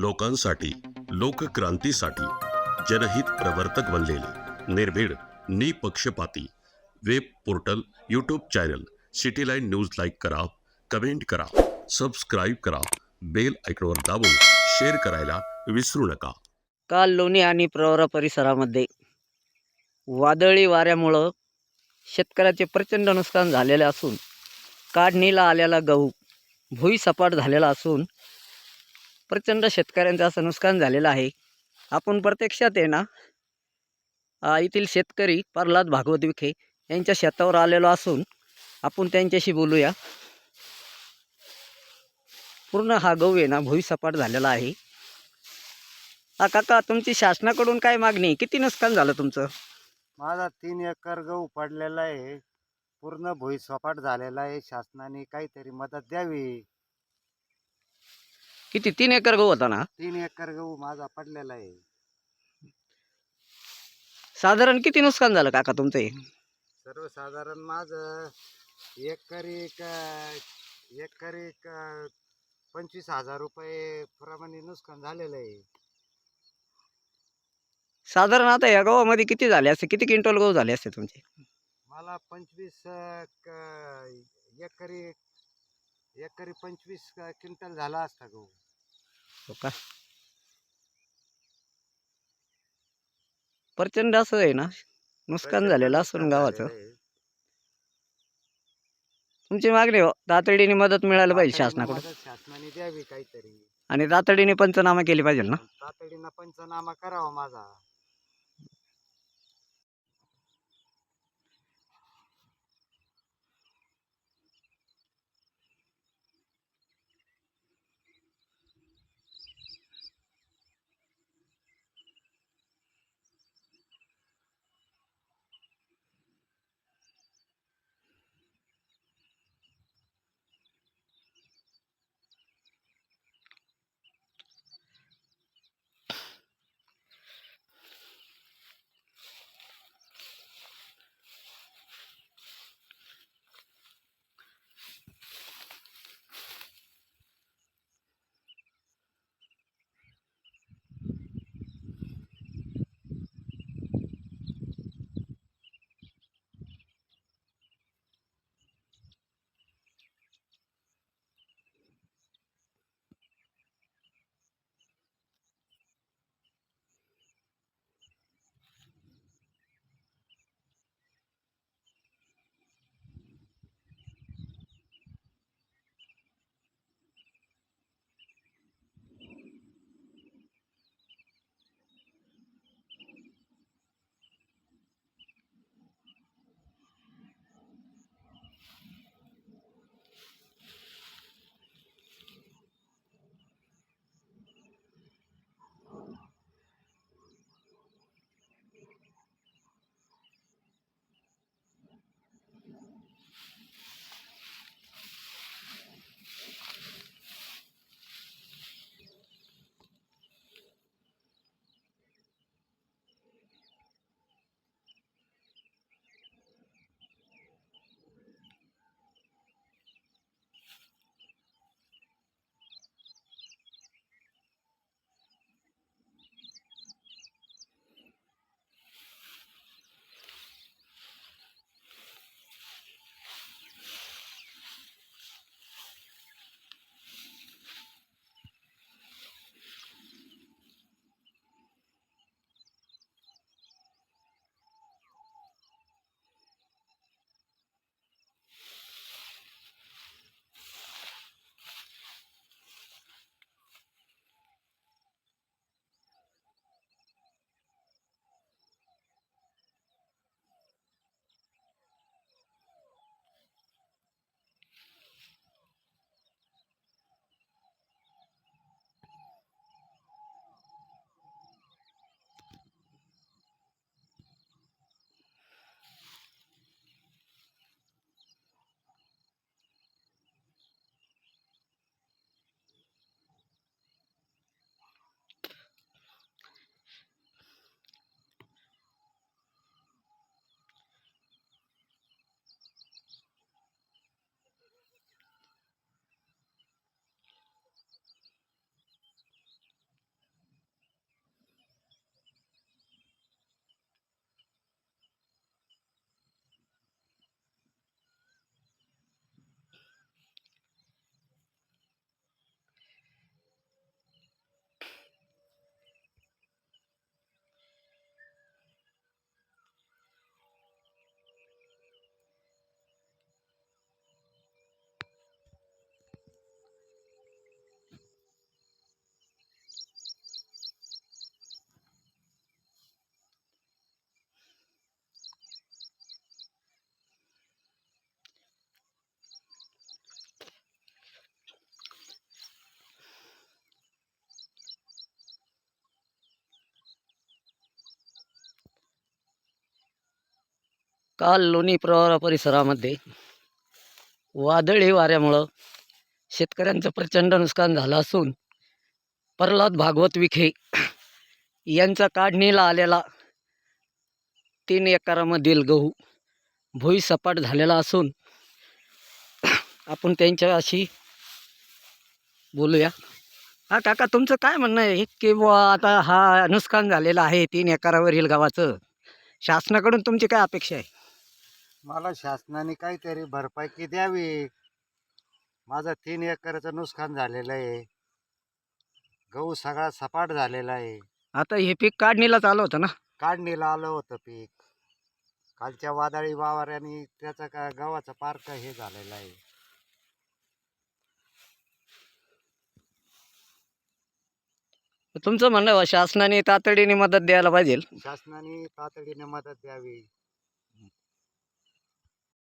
लोकांसाठी, लोकक्रांतीसाठी जनहित प्रवर्तक बनलेले निर्भीड, निपक्षपाती web portal, YouTube channel city line news like करा, कमेंट करा, सबस्क्राईब करा, बेल आयकॉनवर दाबून शेअर करायला विसरू नका. काल लोणी आणि प्रवरा परिसरामध्ये वादळी वाऱ्यामुळं शेतकऱ्याचे प्रचंड नुकसान झालेले असून काढणीला आलेला गहू भुईसपाट झालेला असून प्रचंड शेतकऱ्यांचं असं नुकसान झालेलं आहे. आपण प्रत्यक्षात आहे ना येथील शेतकरी प्रल्हाद भागवत विखे यांच्या शेतावर आलेलो असून आपण त्यांच्याशी बोलूया. पूर्ण हा गहू आहे ना भुईसपाट झालेला आहे. काका, तुमची शासनाकडून काय मागणी आहे? किती नुकसान झालं तुमचं? माझा 3 एकर गहू पडलेला आहे. पूर्ण भुईसपाट झालेला आहे. शासनाने काहीतरी मदत द्यावी. किती? 3 एकर गहू होता ना? 3 एकर गहू माझा पडलेला आहे. साधारण किती नुकसान झालं काका तुमचं हे? सर्वसाधारण माझं एकरी 25,000 रुपये प्रमाणे नुकसान झालेलं आहे. साधारण आता या गव्हामध्ये किती झाले असते? किती क्विंटल गहू झाले असते तुमचे? मला 25 एकरी एकरी 25 क्विंटल झाला असता गहू. हो का? प्रचंड असं आहे ना नुकसान झालेलं असून नुकसान गावाचं. झालेलं आहे. तुमची मागणी हो, तातडीने मदत मिळायला पाहिजे तातडीनं शासनाकडून मदत शासनाने द्यावी काहीतरी. आणि तातडीने पंचनामा केली पाहिजे ना. तातडीनं पंचनामा करावा माझा. काल लोणी प्रवरा परिसरामध्ये वादळी वाऱ्यामुळं शेतकऱ्यांचं प्रचंड नुकसान झालं असून प्रल्हाद भागवत विखे यांचा काढणीला आलेला 3 एकरामधील गहू भुईसपाट झालेला असून आपण त्यांच्याशी बोलूया. हा काका, तुमचं काय म्हणणं आहे की बुवा आता हा नुकसान झालेलं आहे 3 एकरावरील गव्हाचं, शासनाकडून तुमची काय अपेक्षा आहे? मला शासनाने काहीतरी भरपाई द्यावी. माझं 3 एकरचं नुकसान झालेलं आहे. गहू सगळा सपाट झालेला आहे. आता हे पीक काढणीला चालू होतं ना. काढणीला आलं होतं पीक. कालच्या वादळी वाऱ्याने त्याचा काय गव्हाचं पार्क हे झालेलं आहे. तुमचं म्हणणं आहे शासनाने तातडीने मदत द्यायला पाहिजे. शासनाने तातडीने मदत द्यावी.